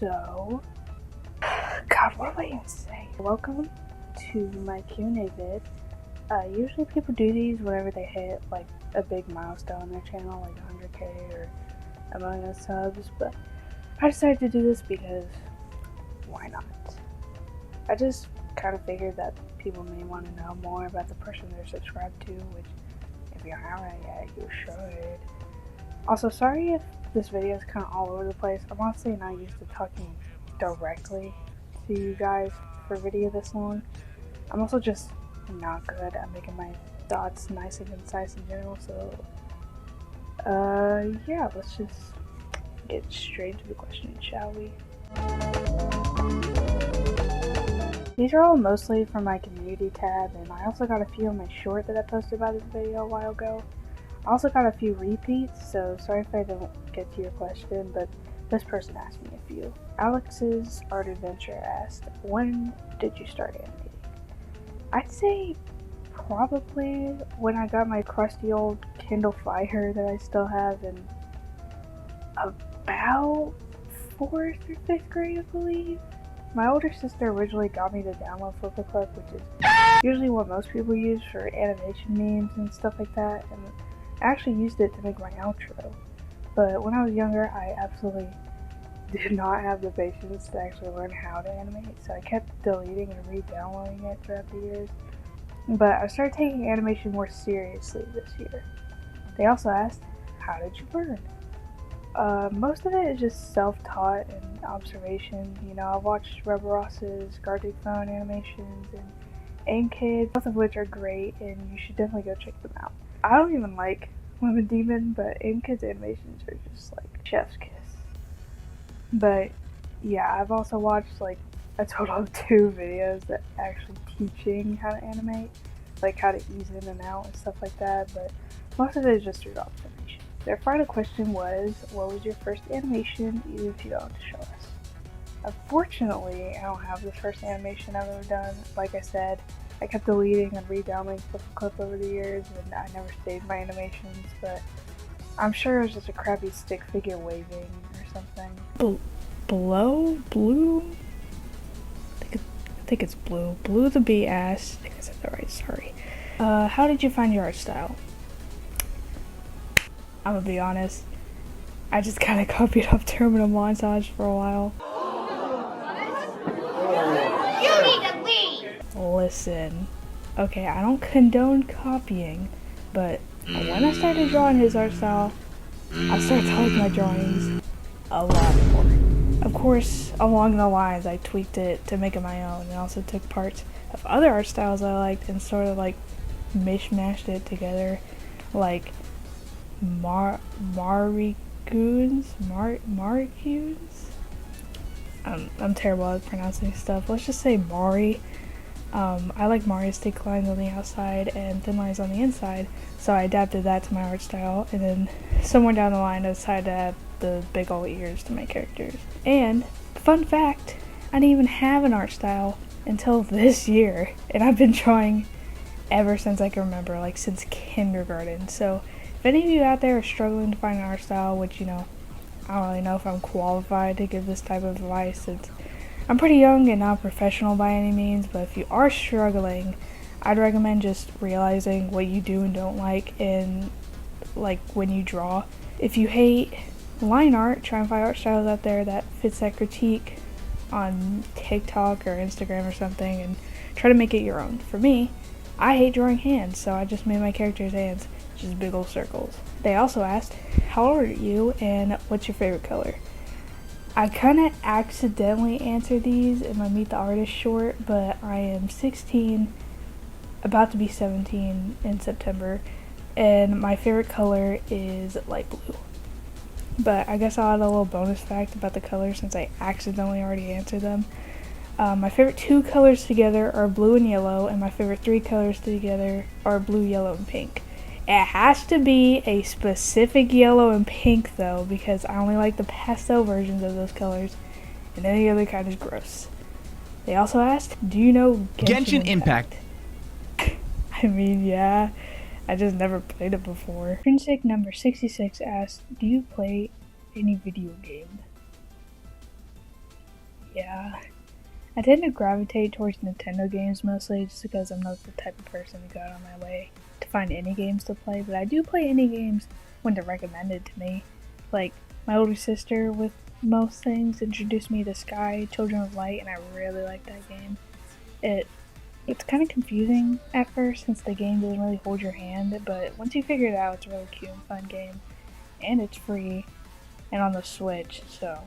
So, God, what am I even saying? Welcome to my Q&A vid. Usually people do these whenever they hit like a big milestone on their channel, like 100k or a million subs, but I decided to do this because why not? I just kind of figured that people may want to know more about the person they're subscribed to, which if you haven't yet, you should. Also, sorry if this video is kind of all over the place. I'm honestly not used to talking directly to you guys for a video this long. I'm also just not good at making my thoughts nice and concise in general, so yeah, let's just get straight to the question, shall we? These are all mostly from my community tab, and I also got a few on my short that I posted about this video a while ago. I also got a few repeats, so sorry if I don't get to your question, but this person asked me a few. Alex's Art Adventure asked, when did you start animating? I'd say probably when I got my crusty old Kindle Fire that I still have in about 4th or 5th grade, I believe. My older sister originally got me to download Clip, which is usually what most people use for animation memes and stuff like that, and I actually used it to make my outro. But when I was younger, I absolutely did not have the patience to actually learn how to animate, so I kept deleting and re-downloading it throughout the years. But I started taking animation more seriously this year. They also asked, how did you learn? Most of it is just self-taught and observation. You know, I've watched Rebel Ross's Gartic Phone animations and Kids, both of which are great, and you should definitely go check them out. I don't even like Lemon Demon, but Kids animations are just like chef's kiss. But yeah, I've also watched like a total of 2 videos that actually teaching how to animate, like how to ease in and out and stuff like that, but most of it is just through observation. Their final question was, what was your first animation, even if you don't have to show us? Unfortunately, I don't have the first animation I've ever done. Like I said, I kept deleting and re-downloading Clip over the years, and I never saved my animations, but I'm sure it was just a crappy stick figure waving or something. Blue? I think it's Blue. Blue the Bee asked, I think I said that right, sorry. How did you find your art style? I'm gonna be honest, I just kinda copied off Terminal Montage for a while. You need to leave! Listen, okay, I don't condone copying, but when I started drawing his art style, I started to like my drawings a lot more. Of course, along the lines, I tweaked it to make it my own, and also took parts of other art styles I liked and sort of like mishmashed it together, like Marikunes? I'm terrible at pronouncing stuff. Let's just say Mari. I like Mari's thick lines on the outside and thin lines on the inside, so I adapted that to my art style, and then somewhere down the line I decided to add the big old ears to my characters. And, fun fact, I didn't even have an art style until this year, and I've been drawing ever since I can remember, like since kindergarten. So if any of you out there are struggling to find an art style, which, you know, I don't really know if I'm qualified to give this type of advice since I'm pretty young and not professional by any means, but if you are struggling, I'd recommend just realizing what you do and don't like in, like, when you draw. If you hate line art, try and find art styles out there that fits that critique on TikTok or Instagram or something and try to make it your own. For me, I hate drawing hands, so I just made my character's hands just big old circles. They also asked, how old are you and what's your favorite color? I kind of accidentally answered these in my Meet the Artist short, but I am 16, about to be 17 in September, and my favorite color is light blue. But I guess I'll add a little bonus fact about the colors since I accidentally already answered them. My favorite 2 colors together are blue and yellow, and my favorite 3 colors together are blue, yellow, and pink. It has to be a specific yellow and pink though, because I only like the pastel versions of those colors, and any other kind is gross. They also asked, do you know Genshin Impact? I mean, yeah, I just never played it before. Prinsic number 66 asked, do you play any video game? Yeah. I tend to gravitate towards Nintendo games mostly just because I'm not the type of person to go out on my way to find indie games to play, but I do play indie games when they're recommended to me. Like, my older sister with most things introduced me to Sky, Children of Light, and I really like that game. It's kind of confusing at first since the game doesn't really hold your hand, but once you figure it out, it's a really cute and fun game. And it's free and on the Switch, so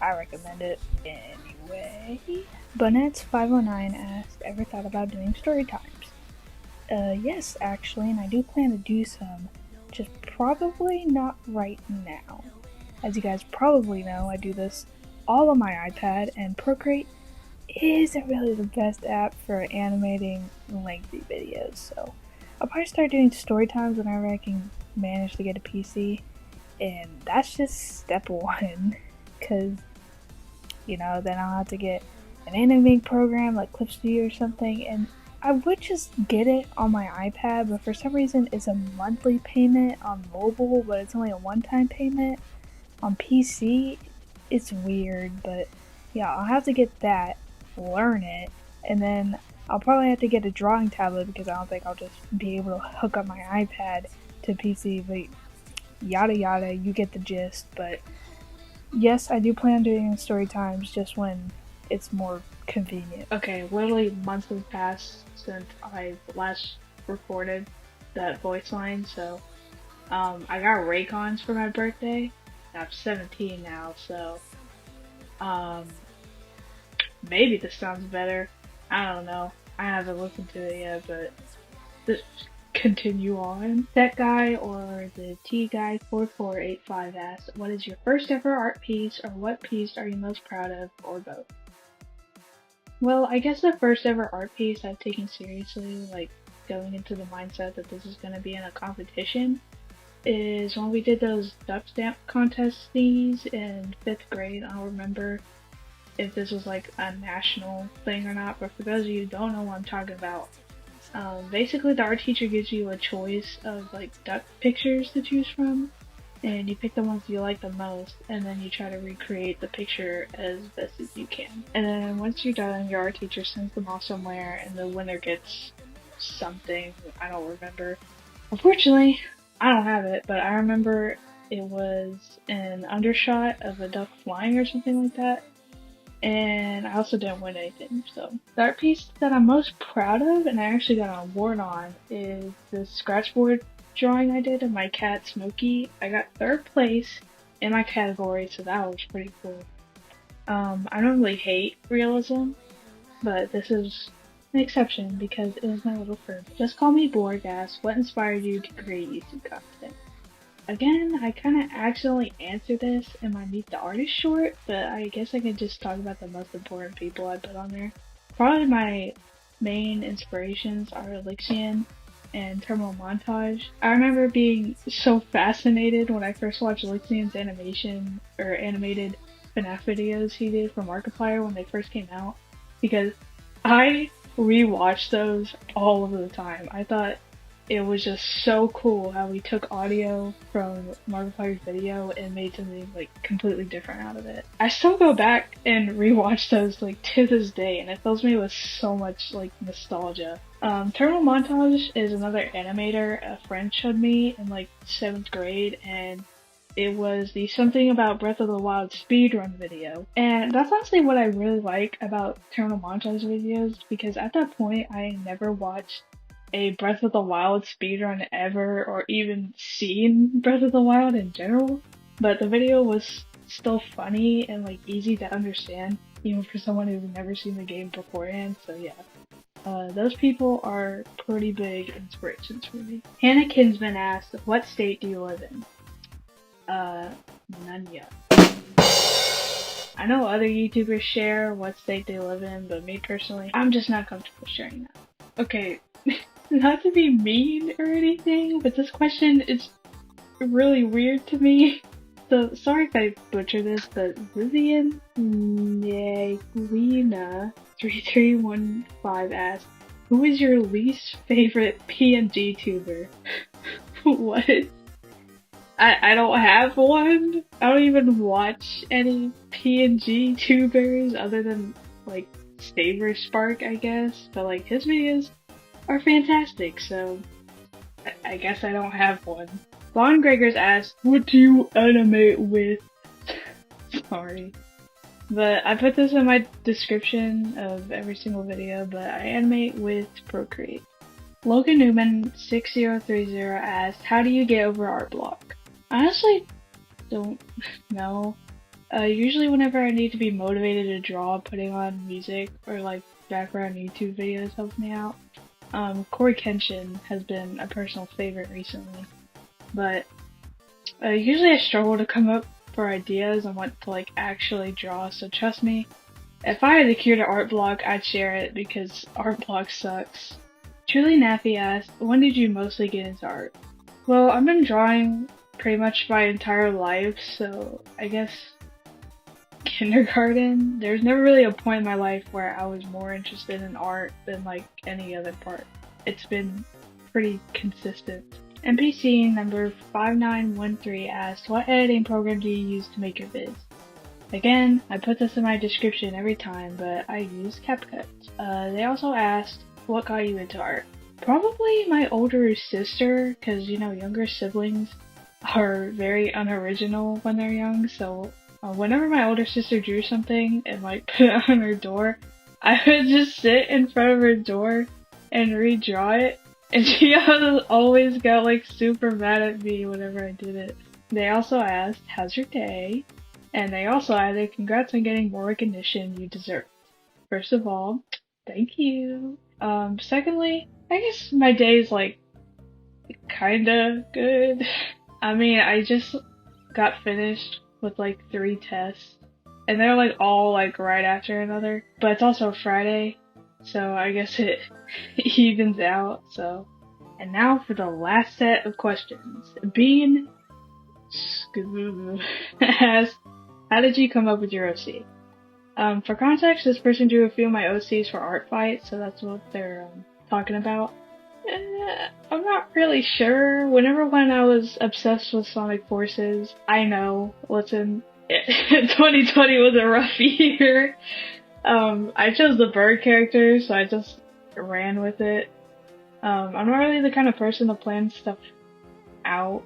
I recommend it anyway. Bunnets509 asked, ever thought about doing story times? Yes, actually, and I do plan to do some, just probably not right now. As you guys probably know, I do this all on my iPad, and Procreate isn't really the best app for animating lengthy videos, so I'll probably start doing story times whenever I can manage to get a PC, and that's just step one, because, you know, then I'll have to get an animating program like Clip Studio or something, and I would just get it on my iPad, but for some reason it's a monthly payment on mobile, but it's only a one-time payment on PC. It's weird, but yeah, I'll have to get that, learn it, and then I'll probably have to get a drawing tablet because I don't think I'll just be able to hook up my iPad to PC, but yada yada, you get the gist. But yes, I do plan on doing story times just when it's more convenient. Okay, literally months have passed since I last recorded that voice line, so I got Raycons for my birthday. I'm 17 now, so maybe this sounds better. I don't know. I haven't listened to it yet, but just continue on. That guy or the T guy 4485 asked, what is your first ever art piece, or what piece are you most proud of, or both? Well, I guess the first ever art piece I've taken seriously, like going into the mindset that this is going to be in a competition, is when we did those duck stamp contest thingies in 5th grade. I don't remember if this was like a national thing or not, but for those of you who don't know what I'm talking about, basically the art teacher gives you a choice of like duck pictures to choose from, and you pick the ones you like the most, and then you try to recreate the picture as best as you can. And then once you're done, your art teacher sends them off somewhere, and the winner gets something. I don't remember. Unfortunately, I don't have it, but I remember it was an undershot of a duck flying or something like that. And I also didn't win anything, so. The art piece that I'm most proud of, and I actually got an award on, is the scratchboard drawing I did of my cat Smokey. I got 3rd place in my category, so that was pretty cool. I don't really hate realism, but this is an exception because it is my little fur. Just call me Borgas. What inspired you to create YouTube content? Again, I kind of accidentally answered this in my Meet the Artist short, but I guess I could just talk about the most important people I put on there. Probably my main inspirations are Elixion and Terminal Montage. I remember being so fascinated when I first watched Elixion's animation or animated FNAF videos he did for Markiplier when they first came out, because I rewatched those all of the time. I thought it was just so cool how we took audio from Markiplier's video and made something like completely different out of it. I still go back and rewatch those like to this day, and it fills me with so much like nostalgia. Terminal Montage is another animator a friend showed me in like 7th grade, and it was the Something About Breath of the Wild speedrun video. And that's honestly what I really like about Terminal Montage videos, because at that point I never watched a Breath of the Wild speedrun ever, or even seen Breath of the Wild in general, but the video was still funny and like easy to understand, even for someone who's never seen the game beforehand, so yeah. Those people are pretty big inspirations for me. Hannah Kinsman asked, what state do you live in? None yet. I know other YouTubers share what state they live in, but me personally, I'm just not comfortable sharing that. Okay, not to be mean or anything, but this question is really weird to me. So sorry if I butcher this, but Vivian Neglina 3315 asked, who is your least favorite PNG tuber? What? I don't have one. I don't even watch any PNG tubers other than like Saber Spark, I guess. But like his videos are fantastic, so I guess I don't have one. Vaughn Gregors asked, "What do you animate with?" Sorry. But I put this in my description of every single video, but I animate with Procreate. Logan Newman 6030 asked, "How do you get over art block?" I honestly don't know. Usually whenever I need to be motivated to draw, putting on music or like background YouTube videos helps me out. Corey Kenshin has been a personal favorite recently, but usually I struggle to come up for ideas on what to like actually draw, so trust me, if I had a cure to art block, I'd share it because art block sucks. Truly Naffy asked, "When did you mostly get into art?" Well, I've been drawing pretty much my entire life, so I guess kindergarten. There's never really a point in my life where I was more interested in art than like any other part. It's been pretty consistent. NPC number 5913 asked, "What editing program do you use to make your vids?" Again, I put this in my description every time, but I use Capcut. They also asked, "What got you into art?" Probably my older sister, cause you know, younger siblings are very unoriginal when they're young, so whenever my older sister drew something and like put it on her door, I would just sit in front of her door and redraw it, and she always got like super mad at me whenever I did it. They also asked, "How's your day?" And they also added, "Congrats on getting more recognition you deserve." First of all, thank you. Secondly, I guess my day's like kinda good. I mean, I just got finished with like 3 tests, and they're like all like right after another, but it's also Friday, so I guess it evens out, so. And now for the last set of questions. Bean asked, "How did you come up with your OC?" For context, this person drew a few of my OCs for Art Fight, so that's what they're talking about. I'm not really sure. When I was obsessed with Sonic Forces, I know, listen, 2020 was a rough year. I chose the bird character, so I just ran with it. I'm not really the kind of person to plan stuff out.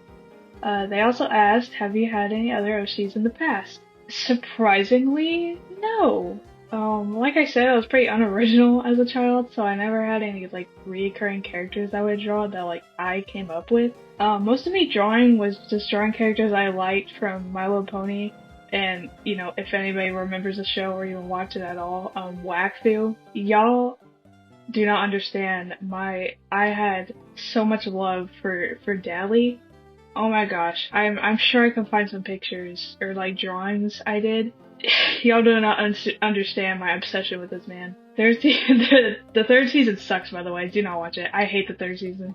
They also asked, "Have you had any other OCs in the past?" Surprisingly, no. Like I said, I was pretty unoriginal as a child, so I never had any like recurring characters I would draw that like I came up with. Most of me drawing was just drawing characters I liked from My Little Pony, and you know, if anybody remembers the show or even watch it at all, Wackfield. Y'all do not understand I had so much love for Dally. Oh my gosh, I'm sure I can find some pictures or like drawings I did. Y'all do not understand my obsession with this man. The third season sucks, by the way. Do not watch it. I hate the third season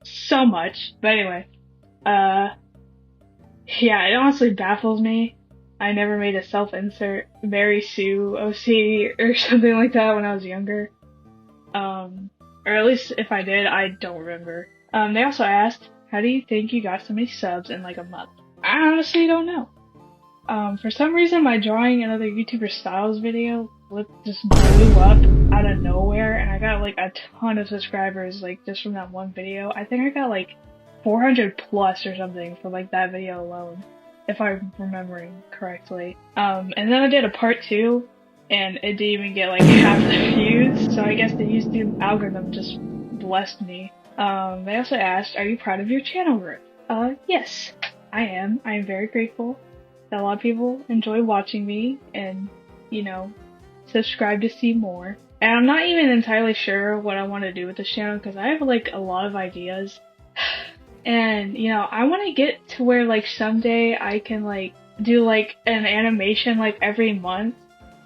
so much. But anyway, yeah, it honestly baffles me. I never made a self-insert Mary Sue OC or something like that when I was younger. Or at least if I did, I don't remember. They also asked, "How do you think you got so many subs in like a month?" I honestly don't know. For some reason my drawing another YouTuber Styles video just blew up out of nowhere, and I got like a ton of subscribers like just from that one video. I think I got like 400 plus or something for like that video alone, if I'm remembering correctly. And then I did a part 2, and it didn't even get like half the views, so I guess the YouTube algorithm just blessed me. They also asked, "Are you proud of your channel growth?" Yes, I am. I am very grateful that a lot of people enjoy watching me and, you know, subscribe to see more. And I'm not even entirely sure what I want to do with this channel because I have like a lot of ideas. And, you know, I want to get to where like someday I can like do like an animation like every month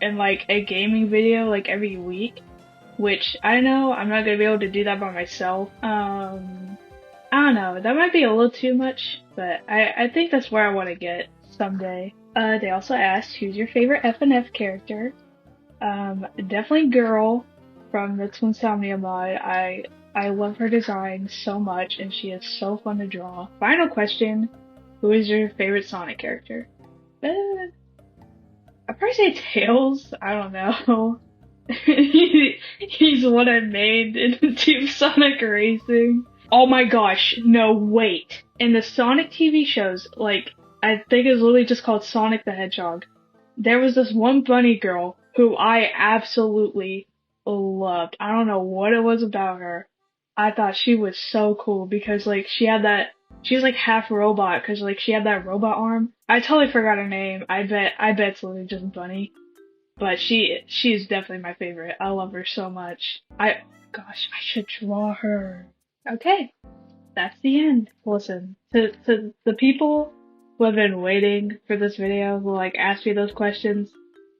and like a gaming video like every week, which I know I'm not going to be able to do that by myself. I don't know, that might be a little too much, but I think that's where I want to get someday. They also asked, "Who's your favorite FNF character?" Definitely Girl from the Twinsomnia mod. I love her design so much, and she is so fun to draw. Final question, Who is your favorite Sonic character? I'd probably say Tails. I don't know. He's what I made in Team Sonic Racing. Oh my gosh, no, wait. In the Sonic TV shows, like, I think it's literally just called Sonic the Hedgehog, there was this one bunny girl who I absolutely loved. I don't know what it was about her. I thought she was so cool because, like, she was like half robot because, like, she had that robot arm. I totally forgot her name. I bet it's literally just Bunny. But she's definitely my favorite. I love her so much. Gosh, I should draw her. Okay, that's the end. Listen, to the people who have been waiting for this video, who like ask me those questions,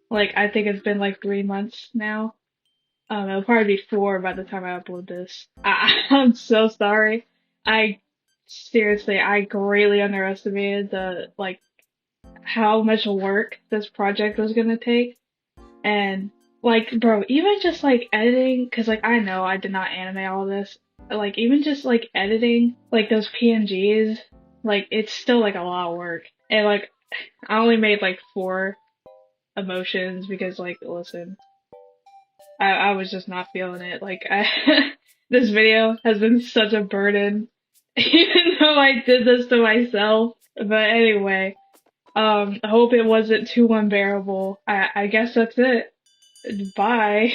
like I think it's been like 3 months now. It'll probably be 4 by the time I upload this. I'm so sorry. Seriously, I greatly underestimated how much work this project was gonna take. And, like, bro, even just, like, editing, cause, like, I know I did not animate all this, like, even just, like, editing, like, those PNGs, like, it's still, like, a lot of work. And, like, I only made, like, 4 emotions because, like, listen, I was just not feeling it. Like, this video has been such a burden, even though I did this to myself. But anyway, I hope it wasn't too unbearable. I guess that's it. Bye.